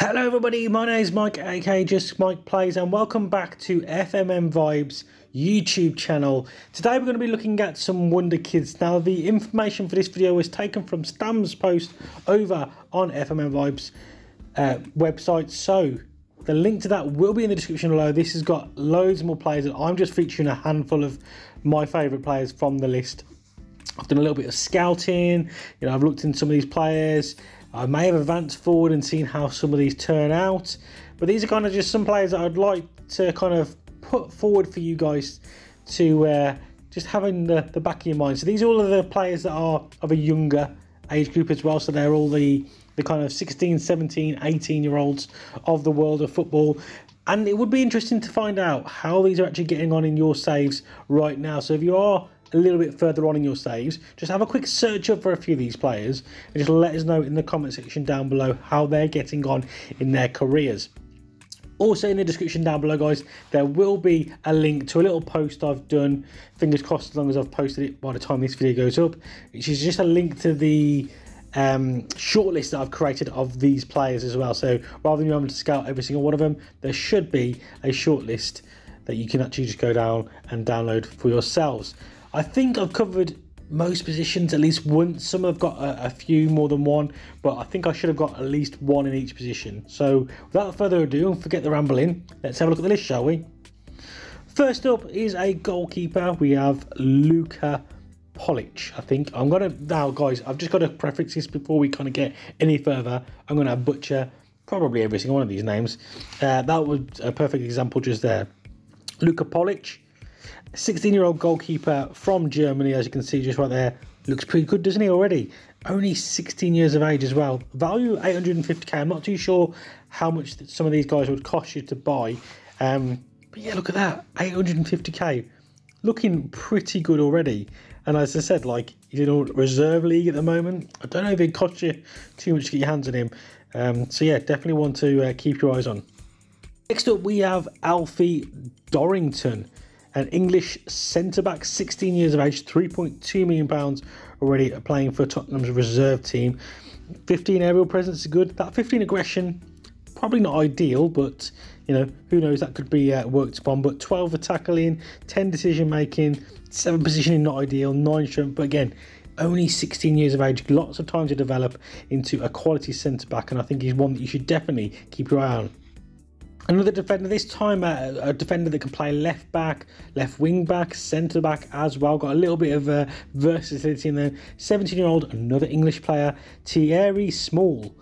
Hello everybody, my name is Mike, aka Just Mike Plays, and welcome back to FMM Vibes YouTube channel. Today we're going to be looking at some Wonderkids. Now the information for this video was taken from Stam's post over on FMM Vibes website, so the link to that will be in the description below. This has got loads more players, and I'm just featuring a handful of my favourite players from the list. I've done a little bit of scouting, I've looked into some of these players. I may have advanced forward and seen how some of these turn out, but these are kind of just some players that I'd like to kind of put forward for you guys to just have in the back of your mind. So these are all of the players that are of a younger age group as well, so they're all the kind of 16, 17, 18 year olds of the world of football. And it would be interesting to find out how these are actually getting on in your saves right now. So if you are a little bit further on in your saves, just have a quick search up for a few of these players and just let us know in the comment section down below how they're getting on in their careers. Also in the description down below, guys, there will be a link to a little post I've done, fingers crossed as long as I've posted it by the time this video goes up, which is just a link to the shortlist that I've created of these players as well. So rather than you having to scout every single one of them, there should be a shortlist that you can actually just go down and download for yourselves. I think I've covered most positions at least once. Some have got a few more than one, but I think I should have got at least one in each position. So without further ado, and forget the rambling, let's have a look at the list, shall we? First up is a goalkeeper. We have Luca Pollich, I think. Now guys, I've just got to preface this before we kind of get any further. I'm going to butcher probably every single one of these names. That was a perfect example just there. Luca Pollich, 16-year-old goalkeeper from Germany, as you can see just right there. Looks pretty good, doesn't he, already? Only 16 years of age as well. Value 850k. I'm not too sure how much some of these guys would cost you to buy. But yeah, look at that. 850k. Looking pretty good already. And as I said, he's in a reserve league at the moment. I don't know if it costs you too much to get your hands on him. So yeah, definitely one to keep your eyes on. Next up, we have Alfie Dorington, an English centre-back, 16 years of age, £3.2 million already playing for Tottenham's reserve team. 15 aerial presence is good. That 15 aggression, probably not ideal, but who knows, that could be worked upon. But 12 for tackling, 10 decision making, 7 positioning not ideal, 9 strength, but again, only 16 years of age, lots of time to develop into a quality centre-back, and I think he's one that you should definitely keep your eye on. Another defender, this time a defender that can play left back, left wing back, centre back as well. Got a little bit of versatility in there. 17-year-old, another English player, Thierry Small.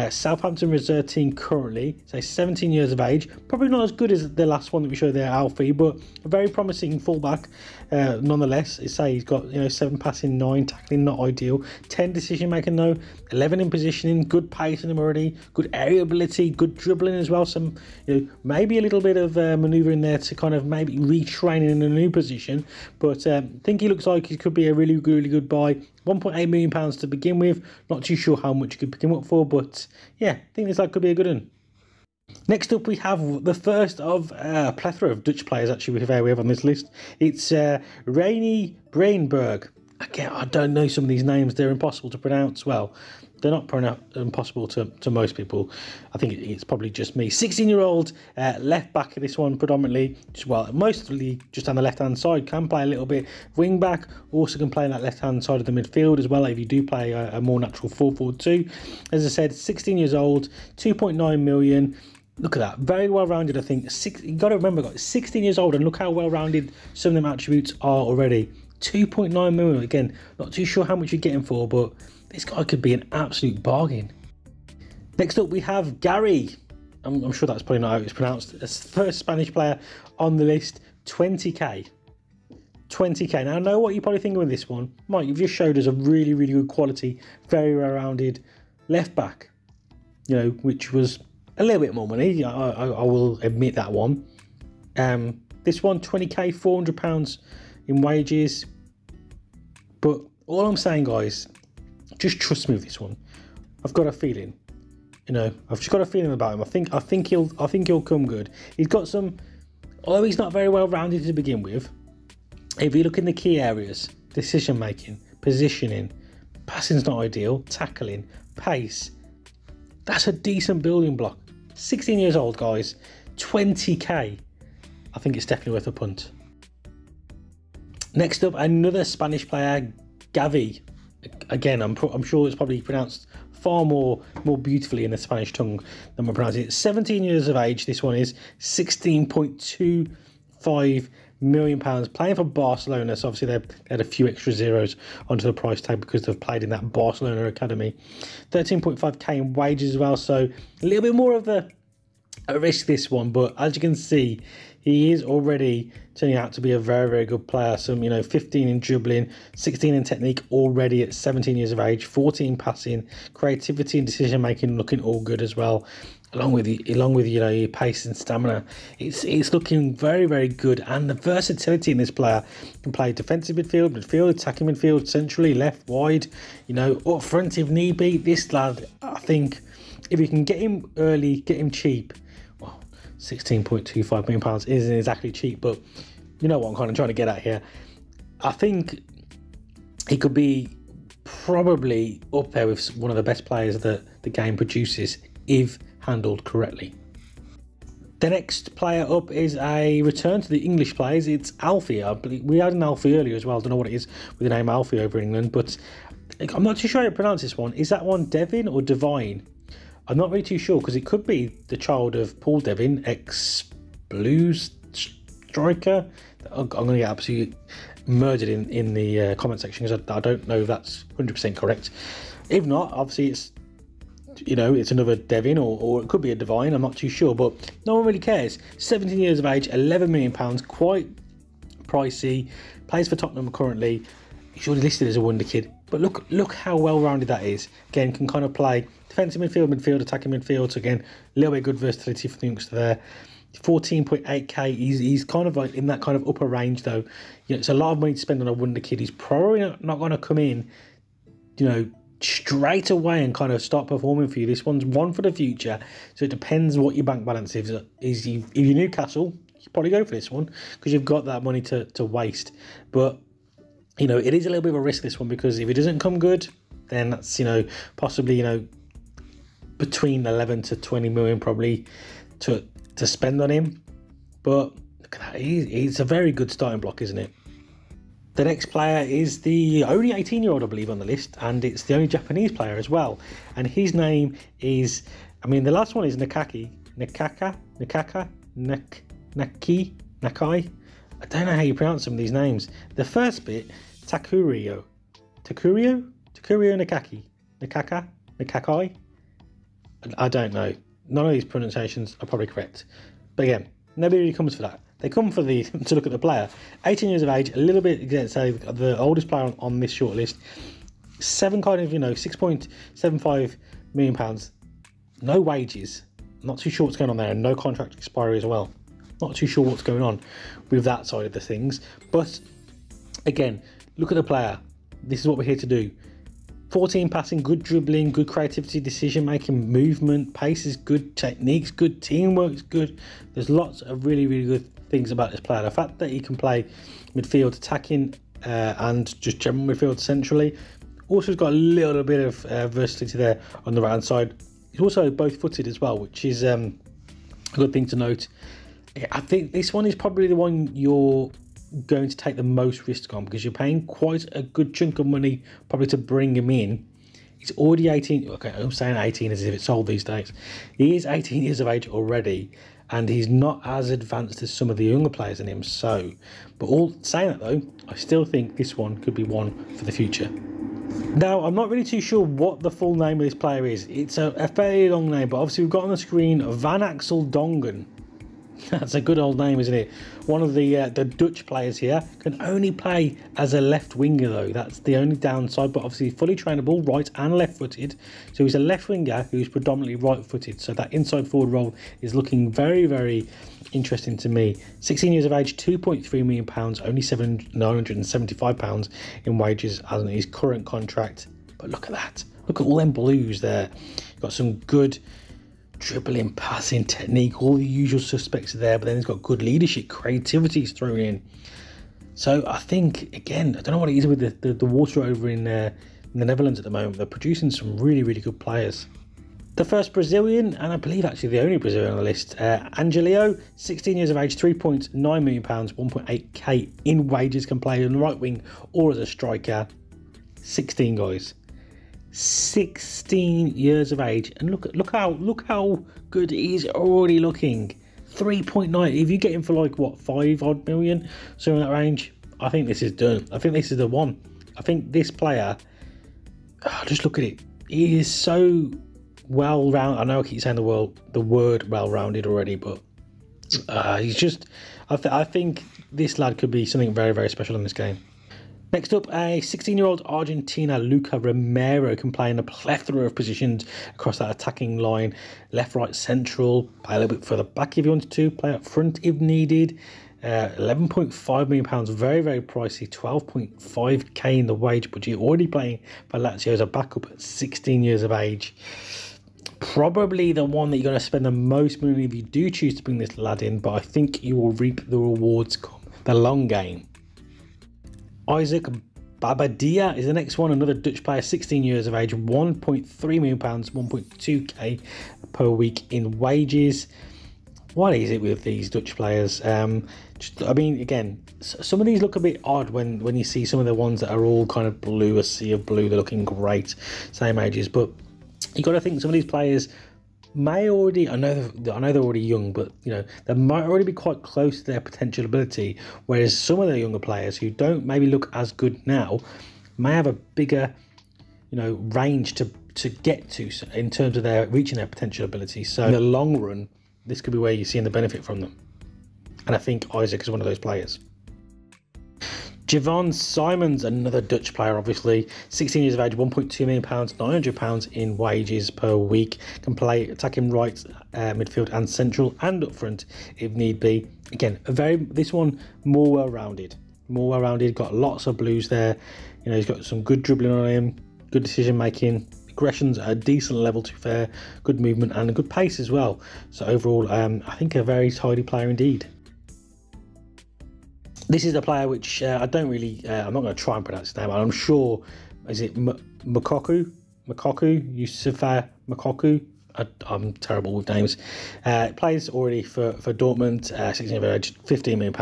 Southampton reserve team currently, so 17 years of age. Probably not as good as the last one that we showed there, Alfie, but a very promising fullback nonetheless. He's got 7 passing, 9 tackling, not ideal. 10 decision making though, 11 in positioning, good pace in him already, good aerial ability, good dribbling as well. Some maybe a little bit of manoeuvre in there to kind of maybe retrain in a new position, but I think he looks like he could be a really good buy. £1.8 million to begin with. Not too sure how much you could pick him up for, but yeah, I think this could be a good one. Next up, we have the first of a plethora of Dutch players actually we have on this list. It's Greenberg. Again, I don't know some of these names. They're impossible to pronounce. Well, they're not impossible to most people. I think it's probably just me. 16-year-old left back of this one predominantly. Mostly just on the left-hand side. Can play a little bit wing back. Also can play on that left-hand side of the midfield as well if you do play a more natural 4-4-2. As I said, 16 years old, 2.9 million. Look at that, very well-rounded, I think. You got to remember, guys, 16 years old, and look how well-rounded some of them attributes are already. 2.9 million, again, not too sure how much you're getting for, but this guy could be an absolute bargain. Next up, we have Gary. I'm sure that's probably not how it's pronounced. It's the first Spanish player on the list, 20k. 20k. Now, I know what you're probably thinking with this one. Mike, you've just showed us a really good quality, very well-rounded left back, which was a little bit more money. I will admit that one. This one, 20k, £400 in wages. But all I'm saying, guys, just trust me with this one. I've got a feeling. I've just got a feeling about him. I think he'll come good. He's got some, although he's not very well rounded to begin with. If you look in the key areas, decision making, positioning, passing's not ideal, tackling, pace, That's a decent building block. 16 years old, guys. 20k. I think it's definitely worth a punt. Next up, another Spanish player, Gavi. Again, I'm sure it's probably pronounced far more beautifully in the Spanish tongue than we're pronouncing it. 17 years of age, this one is. 16.25 million pounds, playing for Barcelona. So obviously they had a few extra zeros onto the price tag because they've played in that Barcelona academy. 13.5k in wages as well, so a little bit more of a risk this one, but as you can see, he is already turning out to be a very good player. Some 15 in dribbling, 16 in technique already at 17 years of age, 14 passing, creativity and decision making looking all good as well. Along with your pace and stamina, it's looking very good. And the versatility in this player, can play defensive midfield, attacking midfield, centrally, left, wide, up front if need be. This lad, I think, if you can get him early, get him cheap. Well, 16.25 million pounds isn't exactly cheap, but you know what I'm kind of trying to get at here. I think he could be probably up there with one of the best players that the game produces if handled correctly. The next player up is a return to the English players. It's Alfie. I believe we had an Alfie earlier as well. I don't know what it is with the name Alfie over in England, but I'm not too sure how to pronounce this one. Is that one Devin or Divine? I'm not really too sure, because it could be the child of Paul Devin, ex-Blues striker. I'm going to get absolutely murdered in the comment section, because I don't know if that's 100% correct. If not, obviously it's another Devin, or it could be a Divine. I'm not too sure, but no one really cares. 17 years of age, 11 million pounds, quite pricey. Plays for Tottenham currently. He's already listed as a wonder kid, but look how well-rounded that is. Again, can kind of play defensive midfield, attacking midfield. So again, a little bit of good versatility for the youngster there. 14.8k. He's kind of like in that kind of upper range though. It's a lot of money to spend on a wonder kid. He's probably not going to come in, straight away and kind of start performing for you. This one's one for the future, so it depends what your bank balance is. If you're Newcastle, you probably go for this one because you've got that money to waste. But it is a little bit of a risk, this one, because if it doesn't come good, then that's possibly between 11 to 20 million probably to spend on him. But look at that, he's a very good starting block, isn't it? The next player is the only 18-year-old, I believe, on the list, and it's the only Japanese player as well. And his name is, the last one is Nakai. I don't know how you pronounce some of these names. The first bit, Takurio Nakakai. I don't know. None of these pronunciations are probably correct. But again, nobody really comes for that. They come for to look at the player. 18 years of age, a little bit, say, the oldest player on this shortlist. 6.75 million pounds. No wages. Not too sure what's going on there, and no contract expiry as well. Not too sure what's going on with that side of the things. But again, look at the player. This is what we're here to do. 14 passing, good dribbling, good creativity, decision making, movement, pace is good, technique's good, teamwork is good. There's lots of really good things about this player. The fact that he can play midfield, attacking, and just general midfield centrally. Also, has got a little bit of versatility there on the right hand side. He's also both footed as well, which is a good thing to note. I think this one is probably the one you're going to take the most risk on, because you're paying quite a good chunk of money probably to bring him in. He's already 18. Okay, I'm saying 18 as if it's sold these days. He is 18 years of age already, and he's not as advanced as some of the younger players in him. So, but all saying that though, I still think this one could be one for the future. Now, I'm not really too sure what the full name of this player is. It's a fairly long name, but obviously we've got on the screen Van Axel Dongen. That's a good old name, isn't it? One of the Dutch players here. Can only play as a left winger though. That's the only downside, but obviously fully trainable, right and left footed. So he's a left winger who's predominantly right footed. So that inside forward role is looking very interesting to me. 16 years of age, 2.3 million pounds, only £975 in wages as in his current contract. But look at that. Look at all them blues there. Got some good dribbling, passing, technique, all the usual suspects are there, but then he's got good leadership, creativity is thrown in. So I think, again, I don't know what it is with the water over in the Netherlands at the moment. They're producing some really good players. The first Brazilian, and I believe actually the only Brazilian on the list, Angelio, 16 years of age, £3.9 million, 1.8k in wages, can play on the right wing or as a striker. 16 guys, 16 years of age, and look how good he's already looking. 3.9. If you get him for like what, 5 odd million, somewhere in that range, I think this is done. I think this is the one. I think this player, just look at it. He is so well-rounded. I know I keep saying the word well-rounded already, but he's just. I think this lad could be something very, very special in this game. Next up, a 16-year-old Argentina, Luca Romero, can play in a plethora of positions across that attacking line. Left, right, central, play a little bit further back if you wanted to, play up front if needed. £11.5 million, very, very pricey, 12.5k in the wage budget. Already playing for Lazio as a backup at 16 years of age. Probably the one that you're going to spend the most money if you do choose to bring this lad in, but I think you will reap the rewards come the long game. Isaac Babadia is the next one, another Dutch player, 16 years of age, £1.3 million, 1.2k per week in wages. What is it with these Dutch players? I mean, again, some of these look a bit odd when you see some of the ones that are all kind of blue, a sea of blue. They're looking great, same ages, but you got to think some of these players may already, I know they're already young, but you know, they might already be quite close to their potential ability, whereas some of the younger players who don't maybe look as good now may have a bigger, you know, range to get to in terms of their reaching their potential ability. So in the long run, this could be where you're seeing the benefit from them, and I think Isaac is one of those players. Javon Simons, another Dutch player, obviously, 16 years of age, £1.2 million, £900 in wages per week, can play attacking right, midfield and central and up front if need be. Again, this one more well-rounded, got lots of blues there. You know, he's got some good dribbling on him, good decision making, aggression's at a decent level to be fair, good movement and a good pace as well. So overall, I think a very tidy player indeed. This is a player which I don't really, I'm not going to try and pronounce his name. I'm sure, is it Mokoku, Yusufa Mokoku? I'm terrible with names. Plays already for Dortmund, 16 years of age, £15 million.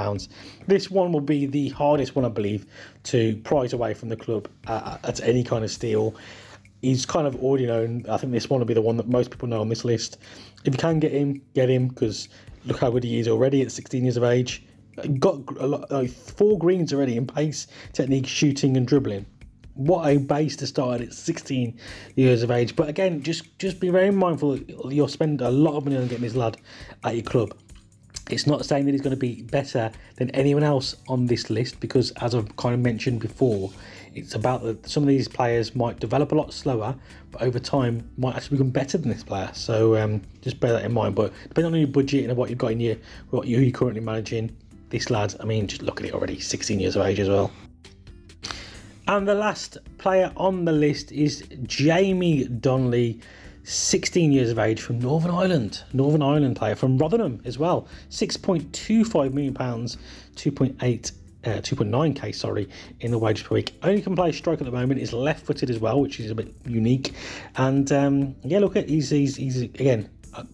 This one will be the hardest one, I believe, to prize away from the club at any kind of steal. He's kind of already known. I think this one will be the one that most people know on this list. If you can get him, because look how good he is already at 16 years of age. Got a lot, 4 greens already in pace, technique, shooting and dribbling. What a base to start at 16 years of age. But again, just be very mindful you'll spend a lot of money on getting this lad at your club. It's not saying that he's going to be better than anyone else on this list, because as I've kind of mentioned before, it's about that some of these players might develop a lot slower, but over time might actually become better than this player. So just bear that in mind. But depending on your budget and what you've got in who you're currently managing, this lad, I mean, just look at it already, 16 years of age as well. And the last player on the list is Jamie Donnelly, 16 years of age, from Northern Ireland player from Rotherham as well. £6.25 million, 2.9k, sorry, in the wages per week. Only can play strike at the moment. Is left-footed as well, which is a bit unique. And yeah, look at he's again.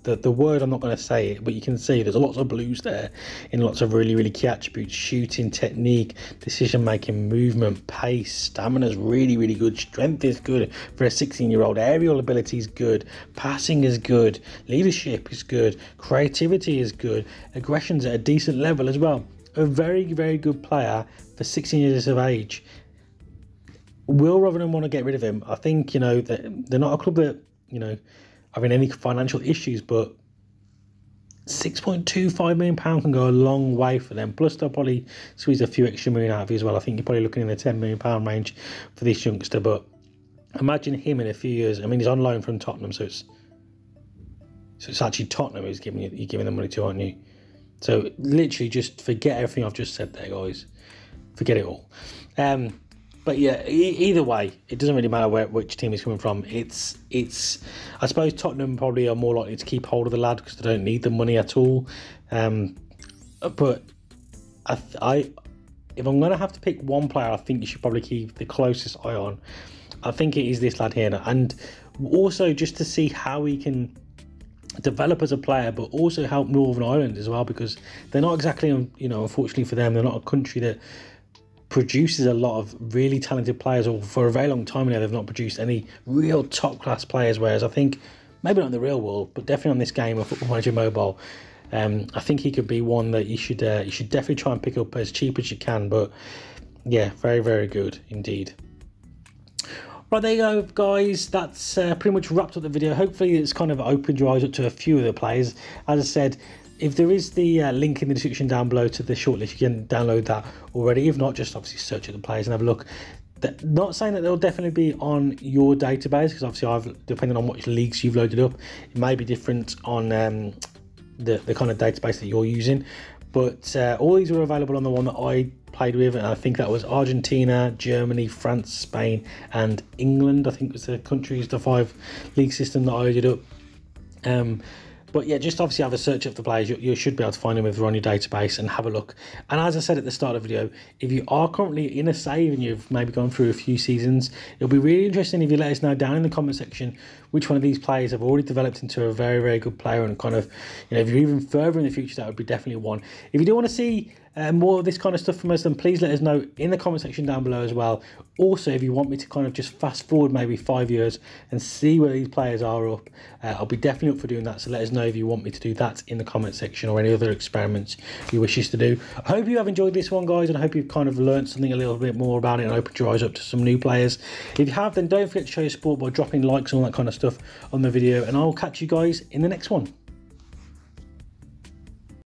The word, I'm not going to say it, but you can see there's lots of blues there in lots of really, really key attributes: shooting, technique, decision making, movement, pace, stamina is really, really good, strength is good for a 16-year-old, aerial ability is good, passing is good, leadership is good, creativity is good, aggression's at a decent level as well. A very, very good player for 16 years of age. Will Rotherham want to get rid of him? I think, you know, that they're not a club that, you know, having any financial issues, but £6.25 million can go a long way for them. Plus they'll probably squeeze a few extra million out of you as well. I think you're probably looking in the £10 million range for this youngster. But imagine him in a few years. I mean, he's on loan from Tottenham, so it's actually Tottenham who's giving the money to, aren't you? So literally just forget everything I've just said there, guys. Forget it all. But yeah, either way, it doesn't really matter which team he's coming from. It's I suppose Tottenham probably are more likely to keep hold of the lad because they don't need the money at all. But if I'm going to have to pick one player, I think you should probably keep the closest eye on. I think it is this lad here. And Also just to see how he can develop as a player, but also help Northern Ireland as well, because they're not exactly, you know, unfortunately for them, they're not a country that produces a lot of really talented players, or for a very long time now they've not produced any real top class players, whereas I think maybe not in the real world, but definitely on this game of Football Manager Mobile, I think he could be one that you should definitely try and pick up as cheap as you can. But yeah, very, very good indeed. Right, there you go, guys. That's pretty much wrapped up the video. Hopefully it's kind of opened your eyes up to a few of the players. As I said, if there is the link in the description down below to the shortlist, you can download that already. If not, just obviously search at the players and have a look. Not saying that they'll definitely be on your database, because obviously depending on which leagues you've loaded up, it may be different on the kind of database that you're using. But all these were available on the one that I played with, and I think that was Argentina, Germany, France, Spain, and England. I think was the countries, the 5 league system that I loaded up. But yeah, just obviously have a search of the players. You should be able to find them if they're on your database, and have a look. And as I said at the start of the video, if you are currently in a save and you've maybe gone through a few seasons, it'll be really interesting if you let us know down in the comment section which one of these players have already developed into a very, very good player, and kind of, you know, if you're even further in the future, that would be definitely one. If you do want to see more of this kind of stuff from us, then please let us know in the comment section down below as well. Also, if you want me to kind of just fast forward maybe 5 years and see where these players are up, I'll be definitely up for doing that. So let us know if you want me to do that in the comment section, or any other experiments you wish us to do. I hope you have enjoyed this one, guys, and I hope you've kind of learned something a little bit more about it and opened your eyes up to some new players. If you have, then don't forget to show your support by dropping likes and all that kind of stuff on the video, and I'll catch you guys in the next one.